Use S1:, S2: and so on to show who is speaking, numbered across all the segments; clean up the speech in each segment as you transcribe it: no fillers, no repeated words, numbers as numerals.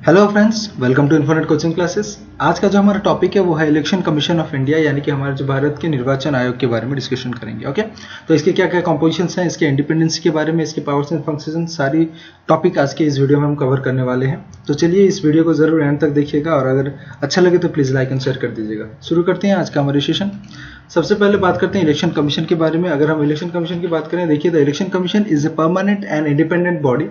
S1: Hello friends, welcome to Infonet coaching classes. आज का जो हमारा टॉपिक है वो है इलेक्शन कमीशन ऑफ इंडिया, यानी कि हमारे जो भारत के निर्वाचन आयोग के बारे में डिस्कशन करेंगे। ओके, तो इसके क्या क्या कंपोजिशंस हैं, इसके इंडिपेंडेंस के बारे में, इसके पावर्स एंड फंक्शन, सारी टॉपिक आज के इस वीडियो में हम कवर करने वाले हैं। तो चलिए इस वीडियो को जरूर एंड तक देखिएगा और अगर अच्छा लगे तो प्लीज लाइक एंड शेयर कर दीजिएगा। शुरू करते हैं आज का हमारा सेशन। सबसे पहले बात करते हैं इलेक्शन कमीशन के बारे में। अगर हम इलेक्शन कमीशन की बात करें, देखिए the election commission is a permanent and independent body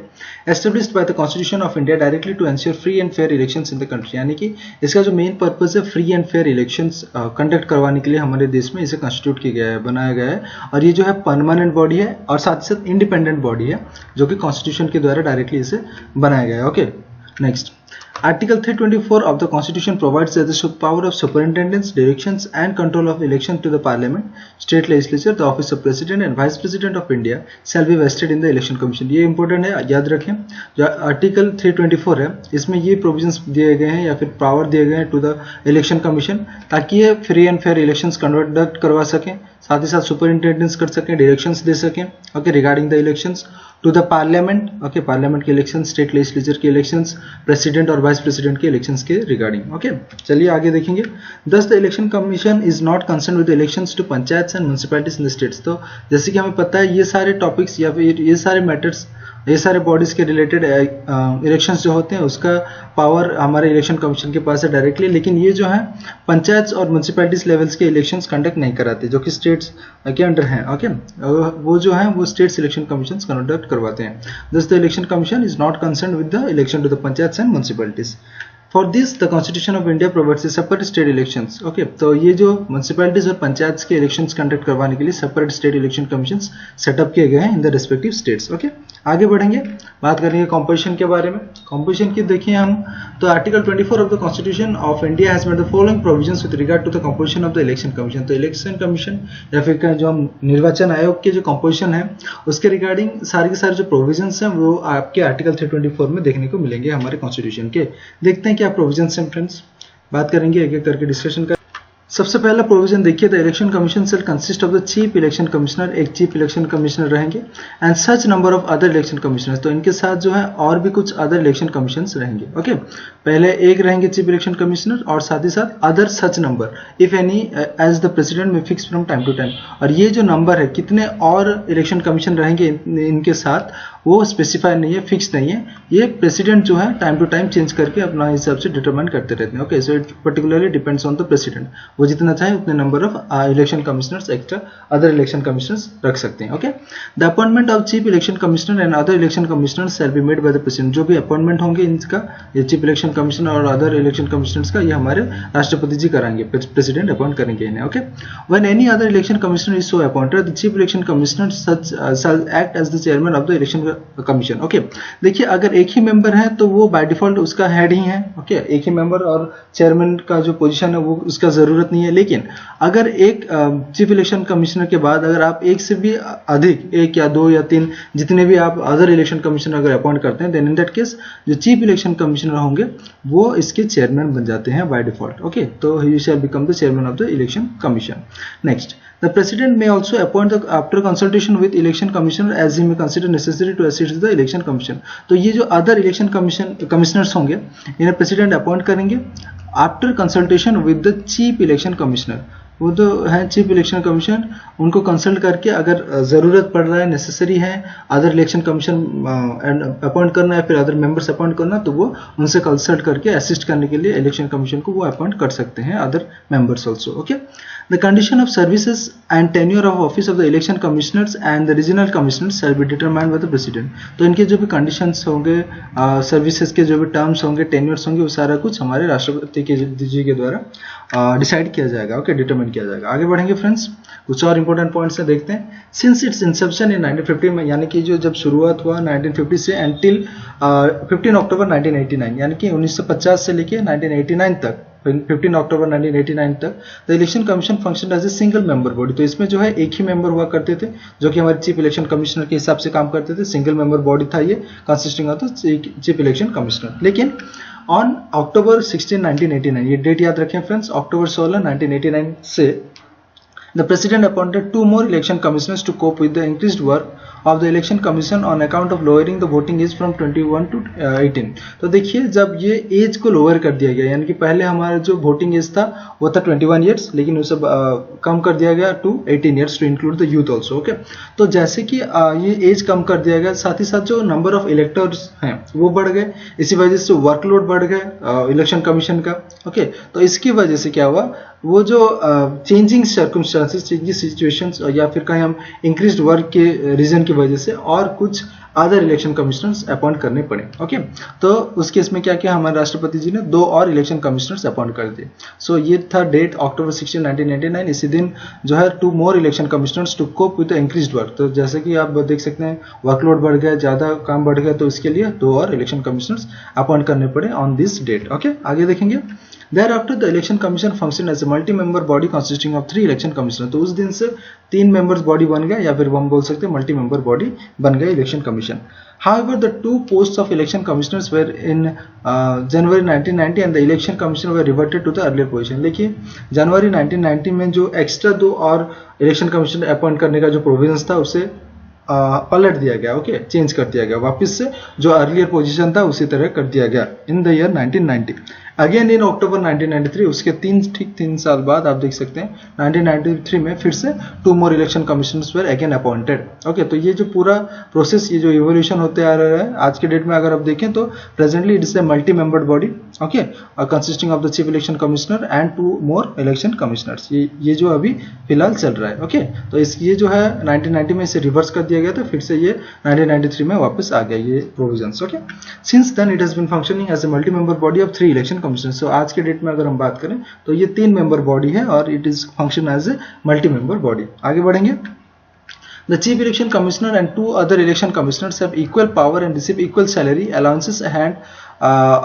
S1: established by the constitution of India directly to ensure free and fair elections in the country. यानी कि इसका जो मेन पर्पस है free and fair elections conduct करवाने के लिए हमारे देश में इसे कॉन्स्टिट्यूट किया गया है, बनाया गया है। और ये जो है परमानेंट बॉडी है और साथ ही साथ इंडिपेंडेंट बॉडी है जो कि कॉन्स्टिट्यूशन के द्वारा डायरेक्टली इसे बनाया गया है। Okay, next Article 324 of the Constitution provides that the power of superintendence, directions and control of election to the Parliament, State Legislature, the Office of President and Vice President of India shall be vested in the Election Commission। ये important है, याद रखें। जो Article 324 है इसमें ये provisions दिए गए हैं या फिर power दिए गए हैं to the Election Commission ताकि ये free and fair elections conduct करवा सकें, साथ ही साथ superintendence कर सकें, directions दे सकें। Okay, regarding the elections to the parliament. Okay, parliament के इलेक्शन, स्टेट लेजिस्लेचर के इलेक्शंस, प्रेसिडेंट और वाइस प्रेसिडेंट के इलेक्शंस के रिगार्डिंग। ओके, चलिए आगे देखेंगे। Thus the election commission is not concern with elections to panchayat and municipalities in the states. तो जैसे कि हमें पता है ये सारे टॉपिक्स या फिर ये सारे मैटर्स, ये सारे बॉडीज के रिलेटेड इलेक्शंस जो होते हैं उसका पावर हमारे इलेक्शन कमीशन के पास है डायरेक्टली, लेकिन ये जो है पंचायत और म्युनिसिपैलिटीज लेवल्स के इलेक्शंस कंडक्ट नहीं कराते जो कि स्टेट्स के अंडर हैं। ओके, वो जो है वो स्टेट्स इलेक्शन कमीशन कंडक्ट करवाते हैं। Thus the election commission is not concerned with the election to the panchayats and municipalities. For this, the Constitution of India provides a separate state elections. Okay, तो ये जो municipalities और पंचायत के elections conduct करवाने के लिए separate state election commissions setup किए गए हैं in the respective states. Okay, आगे बढ़ेंगे, बात करेंगे composition के बारे में। composition की देखिए हम तो Article 24 of the Constitution of India has made the following provisions with regard to the composition of the election commission. तो election commission या फिर जो हम निर्वाचन आयोग के जो composition है उसके रिगार्डिंग सारे के सारे जो प्रोविजंस हैं वो आपके आर्टिकल 324 में देखने को मिलेंगे हमारे कॉन्स्टिट्यूशन के। देखते हैं क्या प्रोविजंस हैं फ्रेंड्स, बात करेंगे एक एक करके डिस्कशन कर। सबसे पहला प्रोविजन देखिए, the election commission shall consist of the chief election commissioner, एक चीफ इलेक्शन कमिश्नर रहेंगे and such number of other election commissioners. तो इनके साथ जो है और भी कुछ अदर इलेक्शन कमिश्नर्स रहेंगे। ओके, पहले एक रहेंगे चीफ इलेक्शन कमिश्नर और साथ ही साथ other such number if any as the president may fix from time to time. और ये जो नंबर है कितने और इलेक्शन कमीशन रहेंगे इनके साथ वो स्पेसिफाई नहीं है, फिक्स नहीं है। ये प्रेसिडेंट जो है टाइम टू टाइम चेंज करके अपना हिसाब से डिटरमाइन करते रहते हैं। Okay, so it particularly depends on the president, वो जितना चाहे उतने number of election commissioners extra other election commissioners रख सकते हैं। Okay, the appointment of chief election commissioner and other election commissioners shall be made by the president. जो भी appointment होंगे इनका, ये चीफ इलेक्शन कमिश्नर और अदर इलेक्शन कमिश्नर्स का, ये हमारे राष्ट्रपति जी कराएंगे, प्रेसिडेंट अपॉइंट करेंगे इन्हें। Okay, when any other election commissioner is so appointed the chief election commissioner shall act as the chairman of the election commission. Okay, देखिए अगर एक ही मेंबर है तो वो बाय डिफॉल्ट उसका हेड ही है। ओके, एक ही मेंबर और चेयरमैन का जो पोजीशन है वो उसका जरूरत नहीं है। लेकिन अगर एक चीफ इलेक्शन कमिश्नर के बाद अगर आप एक से भी अधिक, एक या दो या तीन, जितने भी आप अदर इलेक्शन कमिश्नर अगर अपॉइंट करते हैं, देन इन दैट केस जो चीफ इलेक्शन कमिश्नर होंगे वो इसके चेयरमैन बन जाते हैं बाय डिफॉल्ट। ओके, तो he shall become the chairman of the election commission. Next, the president may also appoint after consultation with election commissioner as he may consider necessary to assist the election commission। तो ये जो other election commissioners होंगे इन्हें president appoint करेंगे after consultation with the chief election commissioner. वो तो है chief election commission, उनको कंसल्ट करके अगर जरूरत पड़ रहा है, नेसेसरी है अदर इलेक्शन कमीशन अपॉइंट करना या फिर अदर मेंबर्स अपॉइंट करना, तो वो उनसे कंसल्ट करके असिस्ट करने के लिए इलेक्शन कमीशन को वो अपॉइंट कर सकते हैं other members also. Okay, the condition of services and tenure of office of the election commissioners and the regional commissioners shall be determined by the president. तो इनके जो भी कंडीशंस होंगे, सर्विसेज के जो भी टर्म्स होंगे, टेन्योर्स होंगे, वो सारा कुछ हमारे राष्ट्रपति जी के द्वारा डिसाइड किया जाएगा। ओके, डिटरमाइन किया जाएगा। आगे बढ़ेंगे फ्रेंड्स, कुछ और इंपॉर्टेंट पॉइंट्स है देखते हैं। सिंस इट्स इंसेप्शन इन 1950 में, यानी कि जो जब शुरुआत हुआ 1950 से एंटिल 15 अक्टूबर 1989, यानी कि 1950 से लेके 1989 तक, 15 अक्टूबर 1989 तक the election commission function as a single member body. तो इसमें जो है एक ही मेंबर हुआ करते थे जो कि हमारे चीफ इलेक्शन कमिश्नर के हिसाब से काम करते थे। सिंगल मेंबर बॉडी था ये, consisting of the chief election commissioner. लेकिन ऑन अक्टूबर 16 1989, ये डेट याद रखें फ्रेंड्स, अक्टूबर 16 1989 से The president appointed 2 more election commissioners to cope with the increased work of the election commission on account of lowering the voting age from 21 to 18। तो देखिए जब ये as को लोअर कर दिया गया, यानी कि पहले हमारा जो वोटिंग एज था वो था 21 ईयर्स, लेकिन उसे कम कर दिया गया to 18 years to include the youth also. Okay, तो जैसे कि ये एज कम कर दिया गया, साथ ही साथ जो नंबर ऑफ इलेक्टर्स हैं वो बढ़ गए, इसी वजह से वर्कलोड बढ़ गए इलेक्शन कमीशन का। ओके, तो इसकी वजह से क्या हुआ, वो जो चेंजिंग सर्कमस्टांसेस, चेंजिंग सिचुएशंस, या फिर कहीं हम इंक्रीज्ड वर्क के रीजन की वजह से और कुछ अदर इलेक्शन कमिश्नर्स अपॉइंट करने पड़े। ओके, तो उस केस में क्या किया हमारे राष्ट्रपति जी ने 2 और इलेक्शन कमिश्नर्स अपॉइंट कर दिए। सो ये था डेट अक्टूबर 16, 1999। इसी दिन जो है 2 more election commissioners to cope with the increased work. तो जैसे कि आप देख सकते हैं वर्कलोड बढ़ गया, ज़्यादा काम बढ़ गया, तो इसके लिए 2 और इलेक्शन कमिश्नर्स अपॉइंट करने पड़े ऑन दिस डेट। ओके, आगे देखेंगे। Thereafter the election commission functioned as a multi-member body consisting of 3 election commissioners। तो उस दिन से 3 मेंबर्स बॉडी बन गए, या फिर हम बोल सकते हैं मल्टी मेंबर बॉडी बन गए election commission. However, the 2 posts of election commissioners were in January 1990 and the election commission were reverted to the earlier position। देखिए जनवरी 1990 में जो एक्स्ट्रा 2 और इलेक्शन कमीशन अपॉइंट करने का जो प्रोविजंस था उसे पलट दिया गया। ओके, चेंज कर दिया गया, वापस से जो अर्लियर पोजीशन था उसी तरह कर दिया गया in the year 1990। Again in October 1993, उसके 3 साल बाद आप देख सकते हैं 1993 में फिर से 2 more election commissioners were again appointed. Okay, तो ये जो पूरा प्रोसेस, ये जो इवोल्यूशन होते आ रहा है आज के डेट में अगर आप देखें तो presently it is a multi membered body. Okay, consisting of the chief election commissioner and 2 more election commissioners, ये जो अभी फिलहाल चल रहा है। ओके, तो ये जो है 1990 में इसे रिवर्स कर दिया गया था, फिर से ये 1993 में वापस आ गया ये provisions. Okay, since then it has been functioning as a multi member body of 3 election commissioner. So आज के डेट में अगर हम बात करें तो ये 3 मेंबर बॉडी है और it is function as a multi member body. आगे बढ़ेंगे। The Chief Election Commissioner and 2 other election commissioners have equal power and receive equal salary, allowances and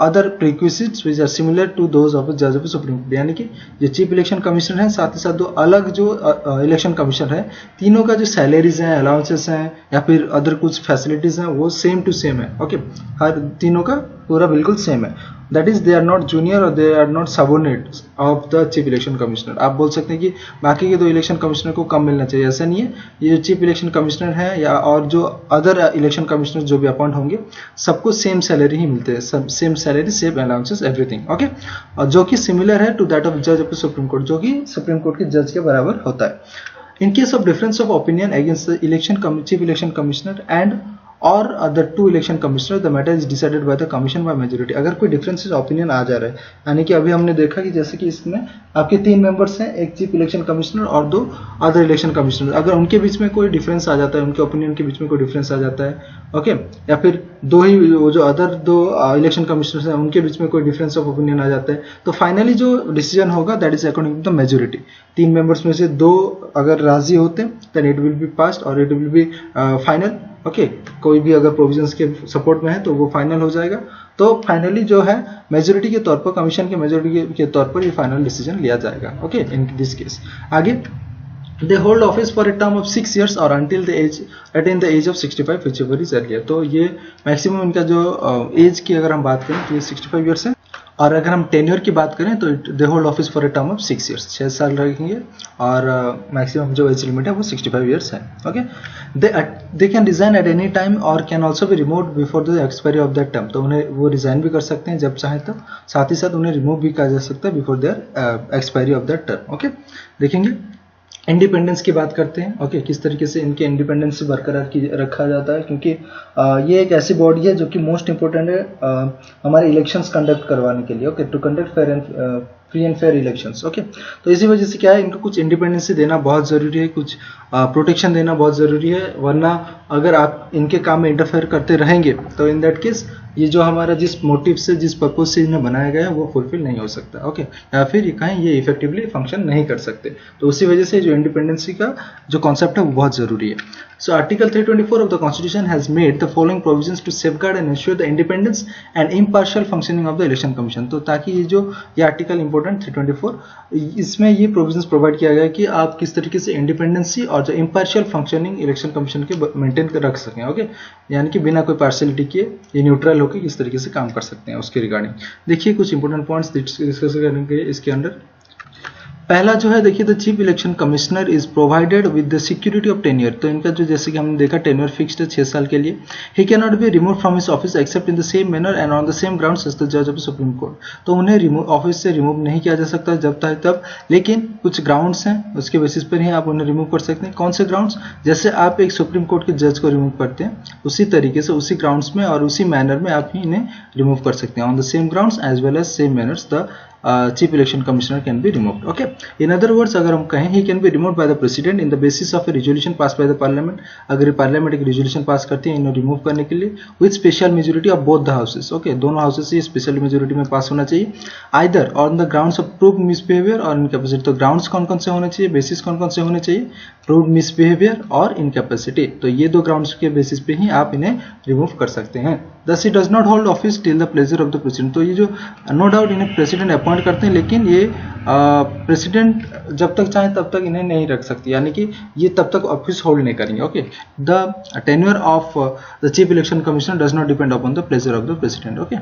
S1: other prerequisites which are similar to those of a judge of the Supreme Court। यानी कि जो chief election commissioner है साथ ही साथ 2 अलग जो election commissioner है, तीनों का जो सैलरीज हैं, अलाउंसेस हैं या फिर अदर कुछ फैसिलिटीज हैं वो सेम टू सेम है। ओके, हर तीनों का पूरा बिल्कुल सेम है। That is they are not junior और they are not subordinate of the chief election commissioner. आप बोल सकते हैं कि बाकी के 2 इलेक्शन कमिश्नर को कम मिलना चाहिए, ऐसा नहीं है। ये जो चीफ इलेक्शन कमिश्नर है या और जो अदर इलेक्शन कमिश्नर जो भी अपॉइंट होंगे सबको सेम सैलरी ही मिलते हैं, same salary, same allowances, everything. Okay, और जो कि सिमिलर है टू दैट ऑफ जज ऑफ सुप्रीम कोर्ट, जो कि सुप्रीम कोर्ट के जज के बराबर होता है। In case of difference of opinion against the election chief election commissioner and और other 2 election commissioner, the matter is decided by the commission by majority. अगर कोई डिफरेंसेस ऑपिनियन आ जा रहा है, यानी कि अभी हमने देखा कि जैसे कि इसमें आपके 3 मेंबर्स हैं, एक चीफ इलेक्शन कमिश्नर और 2 अदर इलेक्शन कमिश्नर, अगर उनके बीच में कोई डिफरेंस आ जाता है, उनके ओपिनियन के बीच में कोई डिफरेंस आ जाता है, ओके, या फिर 2 ही जो अदर 2 इलेक्शन कमिश्नर्स हैं उनके बीच में कोई डिफरेंस ऑफ ओपिनियन आ जाता है, तो फाइनली जो डिसीजन होगा that is according to the majority. 3 members में से 2 अगर राजी होते हैं then it will be passed और it will be final. Okay, कोई भी अगर प्रोविजंस के सपोर्ट में है तो वो फाइनल हो जाएगा। तो फाइनली जो है मेजोरिटी के तौर पर, कमीशन के मेजोरिटी के तौर पर ये फाइनल डिसीजन लिया जाएगा। ओके, इन दिस केस आगे they hold office for a term of 6 years or until they attain the age of 65 whichever is earlier। तो ये मैक्सिमम इनका जो एज की अगर हम बात करें तो ये 65 ईयर्स है, और अगर हम टेन्योर की बात करें तो they hold office for a term of 6 years, 6 साल रहेंगे, और मैक्सिमम जो एज लिमिट है वो 65 ईयर्स है। Okay, they can resign at any time और can also be removed before the expiry of that term. तो उन्हें वो रिजाइन भी कर सकते हैं जब चाहे तब, साथ ही साथ उन्हें रिमूव भी किया जा सकता है before their expiry of that term. Okay, देखेंगे इंडिपेंडेंस की बात करते हैं। ओके, किस तरीके से इनके इंडिपेंडेंस बरकरार रखा जाता है, क्योंकि ये एक ऐसी बॉडी है जो कि मोस्ट इंपोर्टेंट है हमारे इलेक्शंस कंडक्ट करवाने के लिए। Okay, to conduct free and fair elections. Okay, तो इसी वजह से क्या है, इनको कुछ इंडिपेंडेंस देना बहुत ज़रूरी है, कुछ प्रोटेक्शन देना बहुत ज़रूरी है, वरना अगर आप इनके काम में इंटरफेयर करते रहेंगे तो इन दैट केस ये जो हमारा जिस मोटिव से, जिस पर्पज से इन्हें बनाया गया है वो फुलफिल नहीं हो सकता। ओके, या फिर ये कहें ये इफेक्टिवली फंक्शन नहीं कर सकते। तो उसी वजह से जो इंडिपेंडेंसी का जो कॉन्सेप्ट है वो बहुत ज़रूरी है। So article 324 of the constitution has made the following provisions to safeguard and ensure the independence and impartial functioning of the election commission. तो ताकि ये आर्टिकल इंपॉर्टेंट 324, इसमें ये प्रोविजंस प्रोवाइड किया गया है कि आप किस तरीके से इंडिपेंडेंसी और जो इम्पार्शियल फंक्शनिंग इलेक्शन कमीशन के मेंटेन कर रख सकें। ओके, यानी कि बिना कोई पार्शियलिटी किए ये न्यूट्रल होकर किस तरीके से काम कर सकते हैं उसके रिगार्डिंग देखिए कुछ इंपॉर्टेंट पॉइंट्स डिस्कस करेंगे इसके अंदर। पहला जो है देखिए, the chief election commissioner is provided with the security of tenure. तो इनका जो जैसे कि हमने देखा टेन्योर फिक्स्ड है 6 साल के लिए। He can not be remove from his office except in the same manner and on the same grounds as the जज ऑफ द सुप्रीम कोर्ट। तो उन्हें ऑफिस से रिमूव नहीं किया जा सकता जब तक तब, लेकिन कुछ ग्राउंड्स हैं उसके बेसिस पर ही आप उन्हें रिमूव कर सकते हैं। कौन से ग्राउंड्स? जैसे आप एक सुप्रीम कोर्ट के जज को रिमूव करते हैं उसी तरीके से उसी ग्राउंड्स में और उसी मैनर में आप ही इन्हें रिमूव कर सकते हैं। On the same grounds as well as same manners the chief election commissioner can be removed. Okay, in other words अगर हम कहें, he can be removed by the president in the basis of a resolution pass by the parliament. अगर parliament एक resolution pass करती है इन्हें remove करने के लिए, with special majority of both the houses. Okay, दोनों हाउसेस से स्पेशल मेजोरिटी में पास होना चाहिए। Either on the grounds of proved misbehaviour और इनकैपेसिटी। तो ग्राउंड्स कौन कौन से होने चाहिए, बेसिस कौन कौन से होने चाहिए? प्रूव्ड मिसबिहेवियर और इनकैपेसिटी। तो ये दो ग्राउंड्स के बेसिस पे ही आप इन्हें रिमूव कर सकते हैं। Thus he does not hold office till the pleasure of the president। तो ये जो नो डाउट इन्हें प्रेसिडेंट अपॉइंट करते हैं, लेकिन ये प्रेसिडेंट जब तक चाहे तब तक इन्हें नहीं रख सकती, यानी कि ये तब तक ऑफिस होल्ड नहीं करेंगे। Okay, the tenure of the chief election commissioner does not depend upon the pleasure of the president. Okay,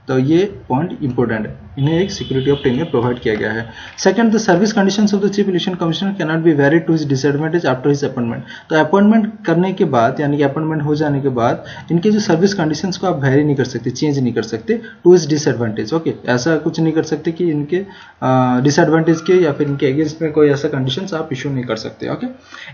S1: तो ये पॉइंट इंपॉर्टेंट है, इन्हें एक सिक्योरिटी ऑफ टेन्योर प्रोवाइड किया गया है। Second, the service conditions of the chief election commissioner can not be varied to his disadvantage after his appointment. तो appointment करने के बाद, यानी कि अपॉइंटमेंट हो जाने के बाद इनके जो सर्विस कंडीशंस को आप वेरी नहीं कर सकते, चेंज नहीं कर सकते टू हिज डिसएडवांटेज। ओके, ऐसा कुछ नहीं कर सकते कि इनके डिसएडवांटेज के या फिर इनके अगेंस्ट में कोई ऐसा कंडीशंस आप इशू नहीं कर सकते। Okay,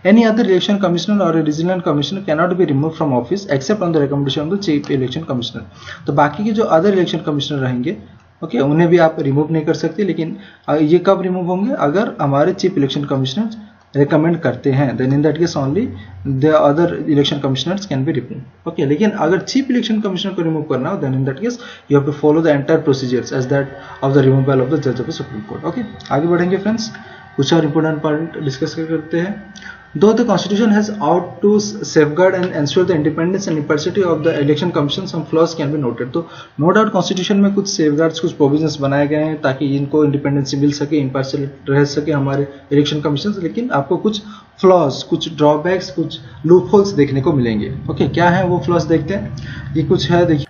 S1: any other election commissioner और regional commissioner can not be remove from office except on the recommendation of the chief election commissioner. तो बाकी के जो अदर इलेक्शन कमिश्नर रहेंगे, ओके, उन्हें भी आप रिमूव नहीं कर सकते, लेकिन ये कब रिमूव होंगे? अगर हमारे चीफ इलेक्शन कमिश्नर रिकमेंड करते हैं, then in that case only the other election commissioners can be remove. Okay, लेकिन अगर चीफ इलेक्शन कमिश्नर को रिमूव करना हो, then in that case you have to follow the entire procedures as that of the removal of the जज of the supreme court. Okay, आगे बढ़ेंगे friends, कुछ और इंपोर्टेंट पॉइंट डिस्कस करते हैं। Though the Constitution has ought to safeguard and ensure the independence and impartiality of the election commission, some flaws can be noted। तो no doubt Constitution में कुछ safeguards, कुछ provisions बनाए गए हैं ताकि इनको इंडिपेंडेंसी मिल सके, impartial रह सके हमारे इलेक्शन कमीशन, लेकिन आपको कुछ फ्लॉज, कुछ ड्रॉबैक्स, कुछ लूपहोल्स देखने को मिलेंगे। ओके, क्या है वो फ्लॉज देखते हैं। ये कुछ है, देखिए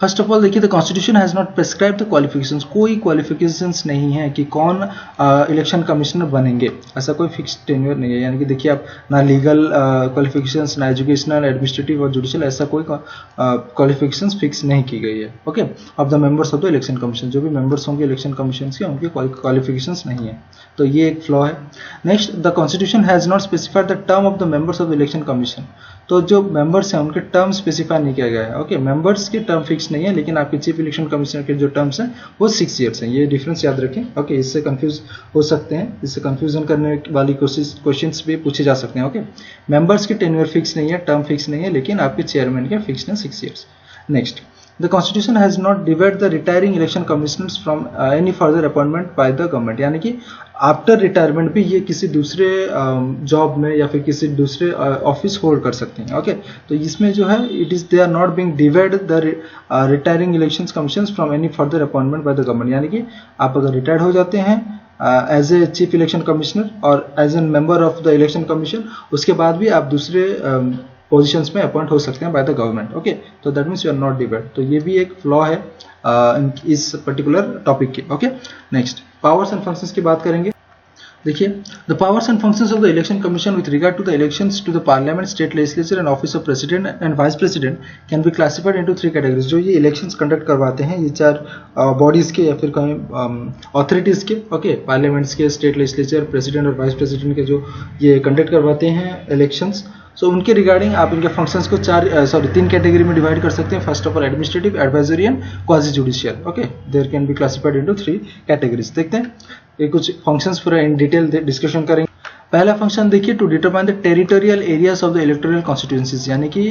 S1: फर्स्ट ऑफ ऑल देखिए, the constitution has not prescribe the qualifications. कोई क्वालिफिकेशंस नहीं है कि कौन इलेक्शन कमिश्नर बनेंगे, ऐसा कोई फिक्स टेन्योर नहीं है। यानी कि देखिए आप ना लीगल क्वालिफिकेशंस, ना एजुकेशनल, एडमिनिस्ट्रेटिव और जुडिशियल, ऐसा कोई क्वालिफिकेशंस फिक्स नहीं की गई है। Okay, of the members of the election commission, जो भी मेंबर्स होंगे इलेक्शन कमीशन के, उनके क्वालिफिकेशंस नहीं है, तो ये एक फ्लॉ है। Next, the constitution has not specified the term of the members of the election commission. तो जो मेंबर्स हैं उनके टर्म स्पेसिफाई नहीं किया गया है। ओके, मेंबर्स के टर्म फिक्स नहीं है, लेकिन आपके चीफ इलेक्शन कमिश्नर के जो टर्म्स हैं वो 6 ईयर्स हैं। ये डिफरेंस याद रखें। ओके, इससे कंफ्यूज हो सकते हैं, इससे कंफ्यूजन करने वाली क्वेश्चंस भी पूछे जा सकते हैं। ओके, मेंबर्स के टेन्योर फिक्स नहीं है, टर्म फिक्स नहीं है, लेकिन आपके चेयरमैन के फिक्स है 6 years. Next, the constitution has not debarred the retiring election commissioners from any further appointment by the government। यानी कि आफ्टर रिटायरमेंट भी ये किसी दूसरे जॉब में या फिर किसी दूसरे ऑफिस होल्ड कर सकते हैं। ओके, तो इसमें जो है it is they are not being debarred the retiring elections commissions from any further appointment by the government. यानी कि आप अगर रिटायर्ड हो जाते हैं as a chief election commissioner और as an member of the election commission, उसके बाद भी आप दूसरे पोजीशंस में अपॉइंट हो सकते हैं बाय द गवर्नमेंट। ओके, तो that means you are not debate. तो ये भी एक फ्लॉ है इस पर्टिकुलर टॉपिक के। Okay, next powers and functions की बात करेंगे। देखिए, the powers and functions of the election commission with regard to the elections to the parliament, state legislature and office of president and vice president can be classified into 3 categories. जो ये elections conduct करवाते हैं, ये 4 bodies के या फिर कहीं authorities के, ओके, पार्लियामेंट्स के, स्टेट लेजिस्लेचर, प्रेसिडेंट और वाइस प्रेसिडेंट के जो ये कंडक्ट करवाते हैं इलेक्शंस, सो उनके रिगार्डिंग आप इनके फंक्शंस को 3 कैटेगरी में डिवाइड कर सकते हैं। First of all administrative, advisory and quasi judicial. Okay, there can be classified into 3 categories. देखते हैं ये कुछ फंक्शंस पूरा इन डिटेल डिस्कशन करेंगे। पहला फंक्शन देखिए, to determine the territorial areas of the electoral constituencies. यानी कि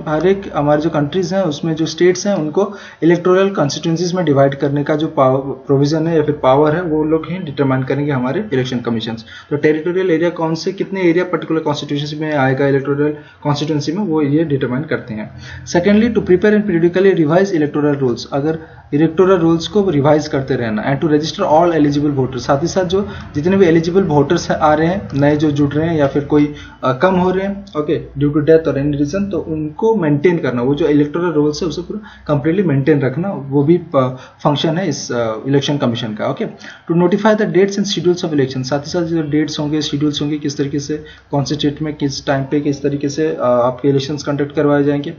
S1: हर एक हमारे जो कंट्रीज हैं उसमें जो स्टेट्स हैं उनको इलेक्टोरल कॉन्स्टिट्यूंसीज में डिवाइड करने का जो प्रोविजन है या फिर पावर है वो लोग ही डिटरमाइन करेंगे हमारे इलेक्शन कमीशन। तो टेरिटोरियल एरिया कौन से कितने एरिया पर्टिकुलर कॉन्स्टिट्यूंसी में आएगा इलेक्टोरल कॉन्स्टिट्यूंसी में, वो ये डिटरमाइन करते हैं। Secondly, to prepare and periodically revise electoral rules. अगर इलेक्टोरल रूल्स को रिवाइज करते रहना, and to register all eligible voters, साथ ही साथ जो जितने भी एलिजिबल वोटर्स आ रहे हैं नए जो जुड़ रहे हैं या फिर कोई कम हो रहे हैं ओके ड्यू टू डेथ और एनी रीजन, तो उनको मेंटेन करना, वो जो इलेक्टोरल रूल्स है उसे पूरा कंप्लीटली मेंटेन रखना, वो भी फंक्शन है इस इलेक्शन कमीशन का। Okay, to notify the dates and schedules of election, साथ ही साथ जो डेट्स होंगे शेड्यूल्स होंगे किस तरीके से कौन से स्टेट में किस टाइम पे किस तरीके से आपके इलेक्शंस कंडक्ट करवाए जाएंगे,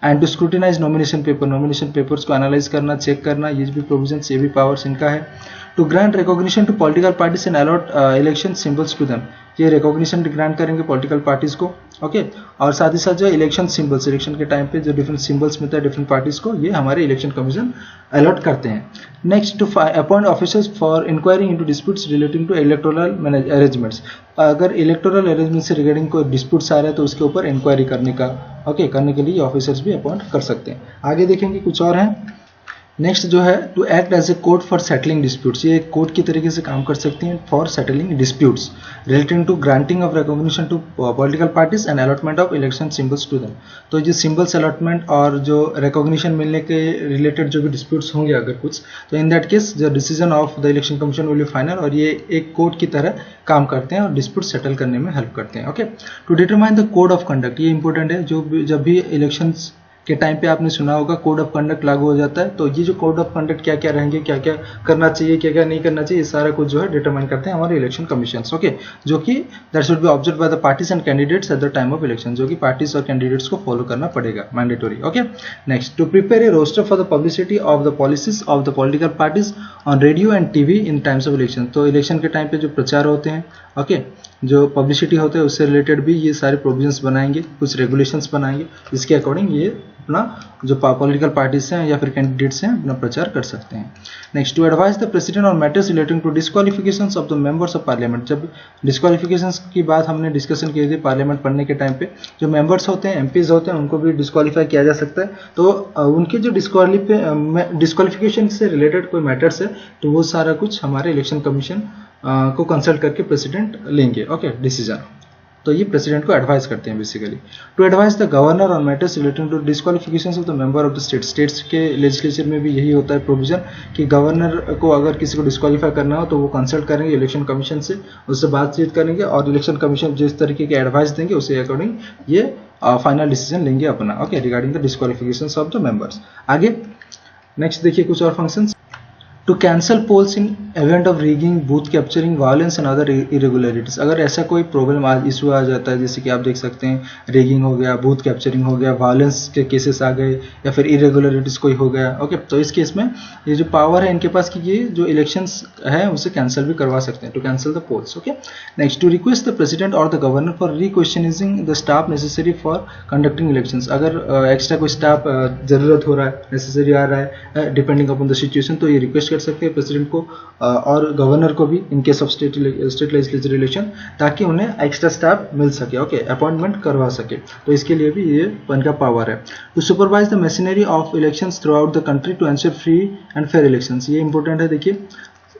S1: and to scrutinise nomination paper, nomination papers को एनालाइज करना, चेक करना, ये भी प्रोविजंस ये भी पावर्स इनका है। To grant recognition to political parties and allot election symbols to them, ये रिकॉग्निशन ग्रांट करेंगे पॉलिटिकल पार्टीज को ओके और साथ ही साथ जो इलेक्शन सिंबल्स, इलेक्शन के टाइम पे जो डिफरेंट सिंबल्स मिलता है डिफरेंट पार्टीज को, ये हमारे इलेक्शन कमीशन अलॉट करते हैं। Next, to appoint officers for inquiring into disputes relating to electoral arrangements, अगर इलेक्टोरल अरेंजमेंट से रिगार्डिंग कोई डिस्प्यूट्स आ रहे हैं तो उसके ऊपर इंक्वायरी करने का ओके करने के लिए ऑफिसर्स भी अपॉइंट कर सकते हैं। आगे देखेंगे कुछ और हैं। नेक्स्ट जो है to act as a court for settling disputes, ये एक कोर्ट की तरीके से काम कर सकती हैं for settling disputes relating to granting of recognition to political parties and allotment of election symbols to them, तो जो सिंबल्स अलॉटमेंट और जो रिकॉग्निशन मिलने के रिलेटेड जो भी डिस्प्यूट्स होंगे अगर कुछ, तो इन that case the decision of the election commission will be final, और ये एक कोर्ट की तरह काम करते हैं और डिस्प्यूट सेटल करने में हेल्प करते हैं। Okay, to determine the code of conduct, ये इंपॉर्टेंट है, जो जब भी इलेक्शंस के टाइम पे आपने सुना होगा कोड ऑफ कंडक्ट लागू हो जाता है, तो ये जो कोड ऑफ कंडक्ट क्या क्या रहेंगे, क्या क्या करना चाहिए, क्या क्या नहीं करना चाहिए, ये सारा कुछ जो है डिटरमाइन करते हैं हमारे इलेक्शन कमीशंस ओके, जो कि that should be observe by the parties and candidates at the time of election, जो कि पार्टीज और कैंडिडेट्स को फॉलो करना पड़ेगा, mandatory okay. Next, to prepare a roster for the publicity of the policies of the political parties on radio and TV in times of election, तो election के time पे जो प्रचार होते हैं ओके जो पब्लिसिटी होते हैं उससे रिलेटेड भी ये सारे प्रोविजंस बनाएंगे, कुछ रेगुलेशंस बनाएंगे, इसके अकॉर्डिंग ये अपना जो पॉलिटिकल पार्टीज हैं या फिर कैंडिडेट्स हैं अपना प्रचार कर सकते हैं। Next, to advise the president on matters relating to disqualifications of the members of parliament, जब डिस्क्वालिफिकेशंस की बात हमने डिस्कशन की थी पार्लियामेंट पढ़ने के टाइम पे, जो मेंबर्स होते हैं एमपीज होते हैं उनको भी डिस्क्वालीफाई किया जा सकता है, तो उनके जो डिस्क्वालिफिकेशन से रिलेटेड कोई मैटर्स है तो वो सारा कुछ हमारे इलेक्शन कमीशन को कंसल्ट करके प्रेसिडेंट लेंगे ओके डिसीजन, तो ये प्रेसिडेंट को एडवाइस करते हैं basically. To advice the governor on matters relating to disqualifications of the member of the state, states के लेजिस्लेचर में भी यही होता है प्रोविजन कि गवर्नर को अगर किसी को डिस्क्वालीफाई करना हो तो वो कंसल्ट करेंगे इलेक्शन कमीशन से, उससे बातचीत करेंगे और इलेक्शन कमीशन जिस तरीके के एडवाइस देंगे उसके अकॉर्डिंग ये फाइनल डिसीजन लेंगे अपना okay regarding the disqualifications of the members. आगे नेक्स्ट देखिए कुछ और functions. To cancel polls in event of rigging, booth capturing, violence and other irregularities, अगर ऐसा कोई प्रॉब्लम आज इशू आ जाता है जैसे कि आप देख सकते हैं रिगिंग हो गया, बूथ कैप्चरिंग हो गया, वायलेंस के केसेस आ गए या फिर इरेगुलरिटीज कोई हो गया ओके, तो इस केस में ये जो पावर है इनके पास कि ये जो इलेक्शंस है उसे कैंसिल भी करवा सकते हैं, to cancel the polls okay. Next, to request the president और the governor for requisitioning the staff necessary for conducting elections, अगर एक्स्ट्रा कोई स्टाफ जरूरत हो रहा है, नेसेसरी आ रहा है डिपेंडिंग अपॉन द सिचुएशन, तो ये रिक्वेस्ट कर सकते हैं प्रेसिडेंट को और गवर्नर को भी इन case of state legislature election, ताकि उन्हें एक्स्ट्रा स्टाफ मिल सके ओके अपॉइंटमेंट करवा सके, तो इसके लिए भी ये इनका पावर है। To supervise the machinery of elections throughout the country to ensure free and fair elections, ये इंपॉर्टेंट है, देखिए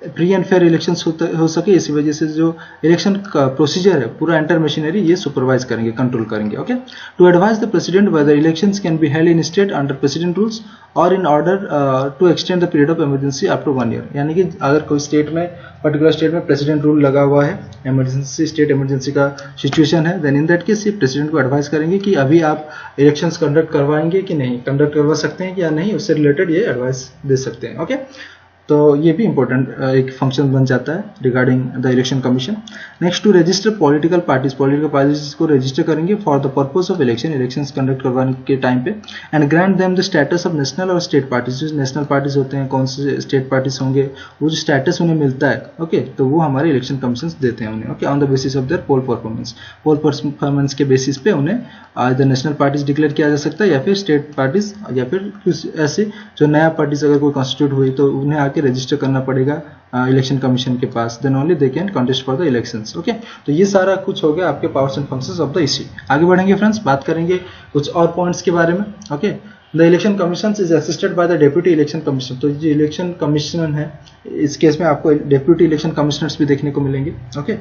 S1: फ्री एंड फेयर इलेक्शंस हो सके, इसी वजह से जो इलेक्शन का प्रोसीजर है पूरा एंटर मशीनरी ये सुपरवाइज करेंगे, कंट्रोल करेंगे okay. To advise the president whether elections can be held in state under president rules और in order to extend the period of emergency up to 1 year, यानी कि अगर कोई स्टेट में particular state में president rule लगा हुआ है, इमरजेंसी स्टेट इमरजेंसी का सिचुएशन है, देन इन दैट केस ये प्रेसिडेंट को एडवाइस करेंगे कि अभी आप इलेक्शंस कंडक्ट करवाएंगे कि नहीं, कंडक्ट करवा सकते हैं या नहीं, उससे रिलेटेड ये एडवाइस दे सकते हैं ओके। तो ये भी इंपॉर्टेंट एक फंक्शन बन जाता है regarding the election commission. Next, to register political parties को रजिस्टर करेंगे for the purpose of elections conduct करवाने के टाइम पे, and grant them the status of national और स्टेट पार्टीज, जो नेशनल पार्टीज होते हैं कौन से स्टेट पार्टीज होंगे वो जो स्टेटस उन्हें मिलता है ओके, तो वो हमारे इलेक्शन कमीशन देते हैं उन्हें okay on the basis of their poll performance के बेसिस पे उन्हें द नेशनल पार्टीज डिक्लेयर किया जा सकता है या फिर स्टेट पार्टीज या फिर कुछ ऐसे जो नया पार्टीज अगर कोई कॉन्स्टिट्यूट हुई तो उन्हें आके रजिस्टर करना पड़ेगा इलेक्शन कमीशन के पास, then only they can contest for the elections okay. तो ये सारा कुछ हो गया आपके powers and functions of the EC. आगे बढ़ेंगे फ्रेंड्स, बात करेंगे कुछ और पॉइंट्स के बारे में okay. The election commission is assisted by the deputy election commissioner. तो जो इलेक्शन कमिश्नर है इस केस में आपको डेप्यूटी इलेक्शन कमिश्नर्स भी देखने को मिलेंगे। ओके,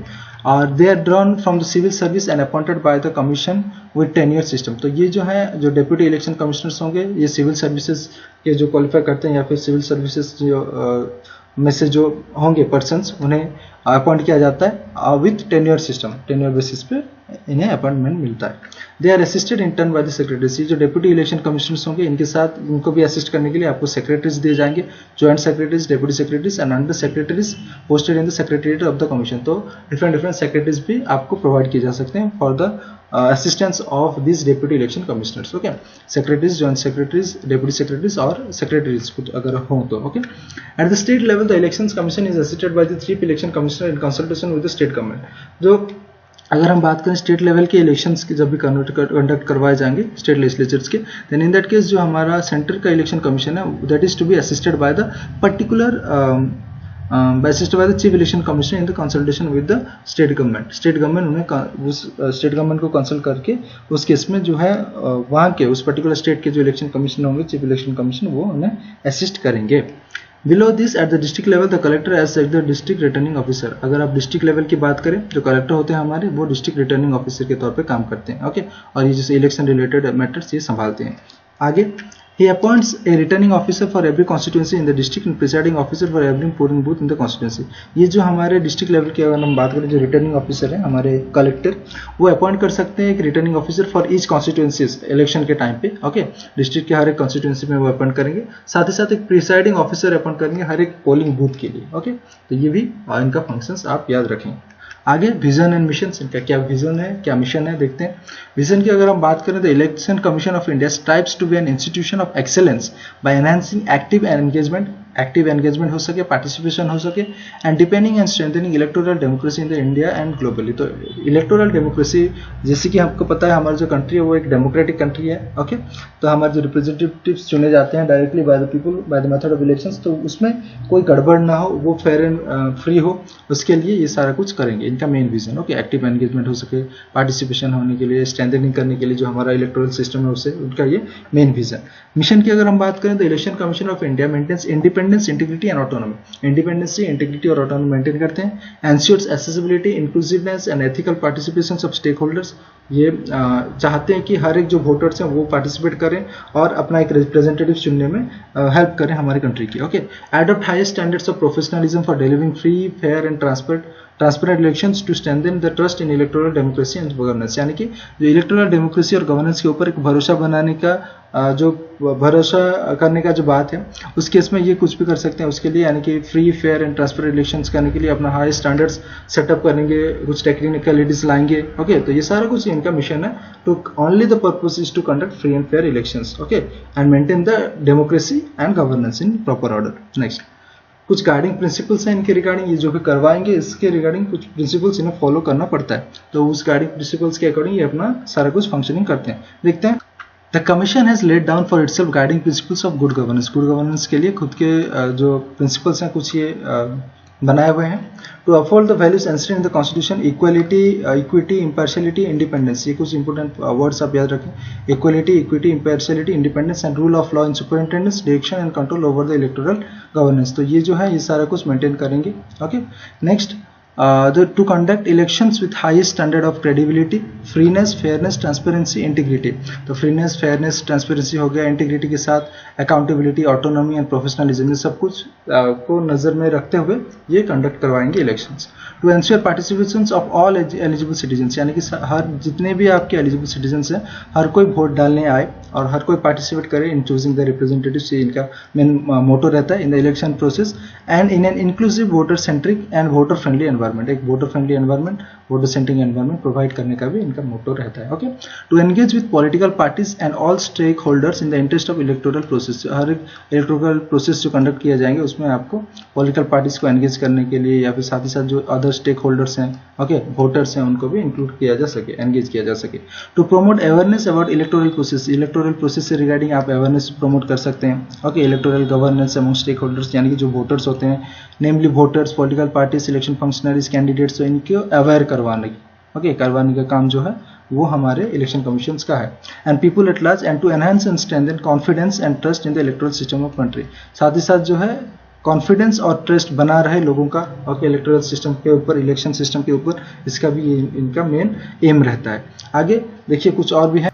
S1: और they are drawn from the civil service and appointed by the commission with tenure system. तो ये जो है जो डेप्यूटी इलेक्शन कमिश्नर्स होंगे ये सिविल सर्विसेज के जो क्वालिफाई करते हैं या फिर सिविल सर्विसेज जो में से जो होंगे पर्सन्स उन्हें अपॉइंट किया जाता है with tenure system, tenure basis पे इन्हें अपॉइंटमेंट मिलता है। They are assisted in turn by the secretaries. ये जो डेप्यूटी इलेक्शन कमिश्नर्स होंगे इनके साथ इनको भी असिस्ट करने के लिए आपको सेक्रेटरीज दिए जाएंगे, joint secretaries, deputy secretaries and under secretaries posted in the secretariat of the commission. तो डिफरेंट सेक्रेटरीज भी आपको प्रोवाइड किए जा सकते हैं for the assistance of these deputy election commissioners. Okay, secretaries, joint secretaries, deputy secretaries और secretaries अगर हो तो okay. At the state level, the elections commission is assisted by the chief election commissioner in consultation with the state government. जो अगर हम बात करें state level के इलेक्शंस की जब भी कंडक्ट करवाए जाएंगे स्टेट लेजिस्लेचर्स के, देन इन दैट केस जो हमारा सेंटर का इलेक्शन कमीशन है that is to be assisted by the particular assisted by the chief election commissioner in the consultation with the state government. State government उन्हें उस state government को consult करके उस case में जो है वहाँ के उस पर्टिकुलर स्टेट के जो इलेक्शन कमिश्नर होंगे चीफ इलेक्शन कमिश्नर वो उन्हें असिस्ट करेंगे। Below this at the district level the collector as the district returning officer. अगर आप डिस्ट्रिक्ट लेवल की बात करें जो कलेक्टर होते हैं हमारे वो डिस्ट्रिक्ट रिटर्निंग ऑफिसर के तौर पे काम करते हैं। ओके, और ये जैसे इलेक्शन रिलेटेड मैटर्स ये संभालते हैं। आगे he appoints a returning officer for every constituency in the district and presiding officer for every polling booth in the constituency. ये जो हमारे डिस्ट्रिक्ट लेवल की अगर हम बात करें जो रिटर्निंग ऑफिसर है हमारे कलेक्टर वो अपॉइंट कर सकते हैं एक returning officer for each constituencies election के टाइम पे। ओके, डिस्ट्रिक्ट के हर एक कॉन्स्टिट्यूंसी में वो अपॉइंट करेंगे, साथ ही साथ एक प्रिसाइडिंग ऑफिसर अपॉइंट करेंगे हर एक पोलिंग बूथ के लिए। ओके, तो ये भी इनका फंक्शंस आप याद रखें। आगे विजन एंड मिशन, इनका क्या विजन है क्या मिशन है देखते हैं। विजन की अगर हम बात करें तो election commission of India strives to be an institution of excellence by enhancing active engagement हो सके, पार्टिसिपेशन हो सके and depending and strengthening electoral democracy in the India and globally. तो इलेक्टोरल डेमोक्रेसी जैसे कि आपको पता है हमारी जो कंट्री है वो एक डेमोक्रेटिक कंट्री है। ओके, तो हमारे जो रिप्रेजेंटेटिव्स चुने जाते हैं directly by the people by the method of elections, तो उसमें कोई गड़बड़ ना हो, वो फेयर एंड फ्री हो, उसके लिए ये सारा कुछ करेंगे। इनका main vision okay, active engagement हो सके, पार्टिसिपेशन होने के लिए, स्ट्रेंथनिंग करने के लिए जो हमारा इलेक्टोरल सिस्टम है उससे उनका ये मेन विजन। मिशन की अगर हम बात करें तो election commission of India maintains independence, integrity and autonomy. Independence, integrity और ऑटोनॉमी मेंटेन करते हैं। Ensures accessibility, inclusiveness and ethical participation of stakeholders. ये चाहते हैं कि हर एक जो वोटर्स हैं वो पार्टिसिपेट करें और अपना एक रिप्रेजेंटेटिव चुनने में हेल्प करें हमारी कंट्री की। Okay, adopt highest standards of professionalism for delivering free, fair and transparent elections to strengthen the trust in electoral democracy and governance. यानी कि जो इलेक्टोरल डेमोक्रेसी और गवर्नेंस के ऊपर एक भरोसा बनाने का जो भरोसा करने का जो बात है उस केस में ये कुछ भी कर सकते हैं उसके लिए, यानी कि free, fair and transparent elections करने के लिए अपना हाई स्टैंडर्ड्स सेटअप करेंगे, कुछ टेक्निकलिटीज लाएंगे। ओके, तो ये सारा कुछ इनका मिशन है। To only the purpose is to conduct free and fair elections okay and maintain the democracy and governance in proper order. Next कुछ गाइडिंग प्रिंसिपल्स हैं इनके रिगार्डिंग, ये जो भी करवाएंगे इसके रिगार्डिंग कुछ प्रिंसिपल्स इन्हें फॉलो करना पड़ता है, तो उस गाइडिंग प्रिंसिपल्स के अकॉर्डिंग ये अपना सारा कुछ फंक्शनिंग करते हैं। देखते हैं the commission has laid down for itself guiding principles of good governance. Good governance के लिए खुद के जो प्रिंसिपल्स हैं कुछ ये बनाए हुए हैं। To uphold the values enshrined in the constitution, equity, impartiality, independence. ये कुछ इंपॉर्टेंट वर्ड्स आप याद रखें। Equity, impartiality, independence and rule of law in superintendence, direction and control over the electoral governance. तो ये जो है ये सारा कुछ मेंटेन करेंगे। Okay, next to conduct elections with highest standard of credibility, freeness, fairness, transparency, integrity। तो freeness, fairness, transparency हो गया, integrity के साथ accountability, autonomy and professionalism, ये सब कुछ को नज़र में रखते हुए ये कंडक्ट करवाएंगे elections। To ensure participation of all eligible citizens, यानी कि हर जितने भी आपके eligible citizens हैं हर कोई वोट डालने आए और हर कोई पार्टिसिपेट करे इन चूजिंग द रिप्रेजेंटेटिव्स, ये इनका मेन मोटो रहता है in the election process. And in an inclusive, voter centric and voter friendly environment, एक voter friendly environment, voter centric environment provide करने का भी इनका मोटो रहता है। Okay, to engage with political parties and all stakeholders in the interest of electoral process. हर एक electoral process जो कंडक्ट किया जाएंगे उसमें आपको पॉलिटिकल पार्टीज को एंगेज करने के लिए या फिर साथ ही साथ जो अदर स्टेक होल्डर्स हैं ओके वोटर्स हैं उनको भी इंक्लूड किया जा सके, एंगेज किया जा सके। To promote awareness about electoral process, electoral process से रिगार्डिंग आप अवेयरनेस प्रमोट कर सकते हैं। Okay, electoral governance among stakeholders, यानी कि जो वोटर्स होते हैं namely voters, political parties, election functionaries, candidates, तो इनको अवेयर करवाने का काम जो है वो हमारे इलेक्शन कमीशन का है। And people at large and to enhance and strengthen confidence and trust in the electoral system of country. साथ ही साथ जो है कॉन्फिडेंस और ट्रस्ट बना रहे लोगों का और इलेक्टोरल सिस्टम के ऊपर, इलेक्शन सिस्टम के ऊपर, इसका भी इनका मेन एम रहता है। आगे देखिए कुछ और भी है।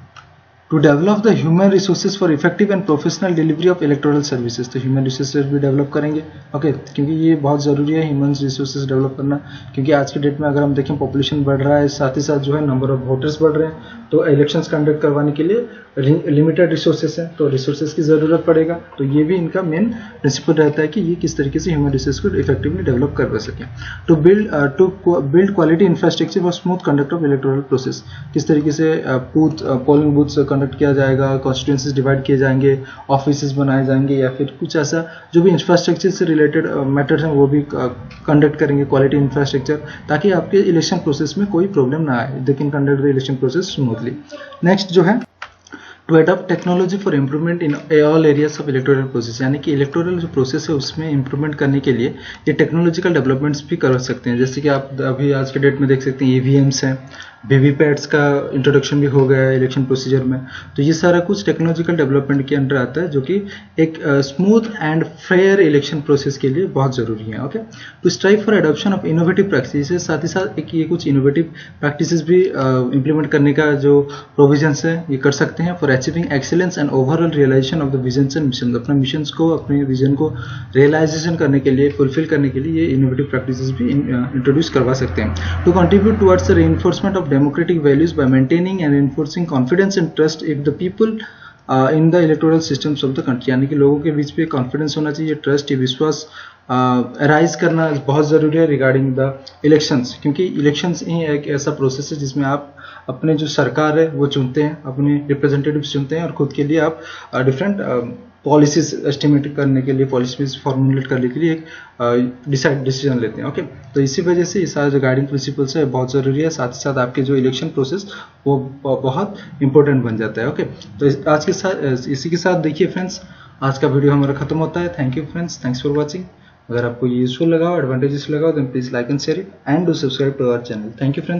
S1: To develop the human resources for effective and professional delivery of electoral services. तो ह्यूमन रिसोर्सेज भी डेवलप करेंगे, ओके, क्योंकि ये बहुत ज़रूरी है ह्यूमन रिसोर्सेज डेवलप करना, क्योंकि आज के डेट में अगर हम देखें पॉपुलेशन बढ़ रहा है, साथ ही साथ जो है नंबर ऑफ वोटर्स बढ़ रहे हैं, तो इलेक्शंस कंडक्ट करवाने के लिए लिमिटेड रिसोर्सेज हैं, तो रिसोर्सेज की ज़रूरत पड़ेगा। तो ये भी इनका मेन प्रिंसिपल रहता है कि ये किस तरीके से ह्यूमन रिसोर्स को इफेक्टिवली डेवलप कर सकें। To build quality infrastructure for smooth conduct of electoral process. किस तरीके से पोलिंग बूथ्स कंडक्ट किया जाएगा, कॉन्स्टिट्यूंसीज डिवाइड किए जाएंगे, ऑफिसेज बनाए जाएंगे, या फिर कुछ ऐसा जो भी इंफ्रास्ट्रक्चर से रिलेटेड मैटर्स हैं वो भी कंडक्ट करेंगे, क्वालिटी इंफ्रास्ट्रक्चर, ताकि आपके इलेक्शन प्रोसेस में कोई प्रॉब्लम ना आए। They can conduct the election process smoothly. Next जो है to adopt technology for improvement in all areas of electoral process, यानी कि इलेक्टोरल जो प्रोसेस है उसमें इम्प्रूवमेंट करने के लिए ये टेक्नोलॉजिकल डेवलपमेंट्स भी कर सकते हैं। जैसे कि आप अभी आज के डेट में देख सकते हैं ईवीएम्स हैं, वीवीपैट्स का इंट्रोडक्शन भी हो गया है इलेक्शन प्रोसीजर में। तो ये सारा कुछ टेक्नोलॉजिकल डेवलपमेंट के अंडर आता है, जो कि एक smooth and fair election process के लिए बहुत ज़रूरी है। Okay, to strive for adoption of innovative practices, साथ ही साथ एक ये कुछ इनोवेटिव प्रैक्टिसेस भी इम्प्लीमेंट करने का जो प्रोविजंस है ये कर सकते हैं। For achieving excellence and overall realisation of the visions and mission, अपने मिशंस को, अपने विजन को रियलाइजेशन करने के लिए, फुलफिल करने के लिए ये इनोवेटिव प्रैक्टिसेस भी इंट्रोड्यूस करवा सकते हैं। To contribute towards the reinforcement of democratic values by maintaining and enforcing confidence and trust if the people in the electoral systems of the country, यानी कि लोगों के बीच में कॉन्फिडेंस होना चाहिए, ट्रस्ट, विश्वास राइज करना बहुत ज़रूरी है रिगार्डिंग द इलेक्शंस, क्योंकि इलेक्शंस ही एक ऐसा प्रोसेस है जिसमें आप अपने जो सरकार है वो चुनते हैं, अपने रिप्रेजेंटेटिव्स चुनते हैं, और खुद के लिए आप डिफरेंट पॉलिसीज एस्टिमेट करने के लिए, पॉलिसीज फॉर्मुलेट करने के लिए एक डिसीजन लेते हैं। ओके, तो इसी वजह से ये सारा जो गाइडिंग प्रिंसिपल्स है बहुत ज़रूरी है। साथ ही साथ आपके जो इलेक्शन प्रोसेस वो बहुत इंपॉर्टेंट बन जाता है। ओके, तो आज के साथ इसी के साथ देखिए फ्रेंड्स, आज का वीडियो हमारा खत्म होता है। Thank you friends, thanks for watching. अगर आपको ये यूजफुल लगा हो, एडवांटेजेस लगा हो, then please like and share it and do subscribe to our channel. Thank you friends.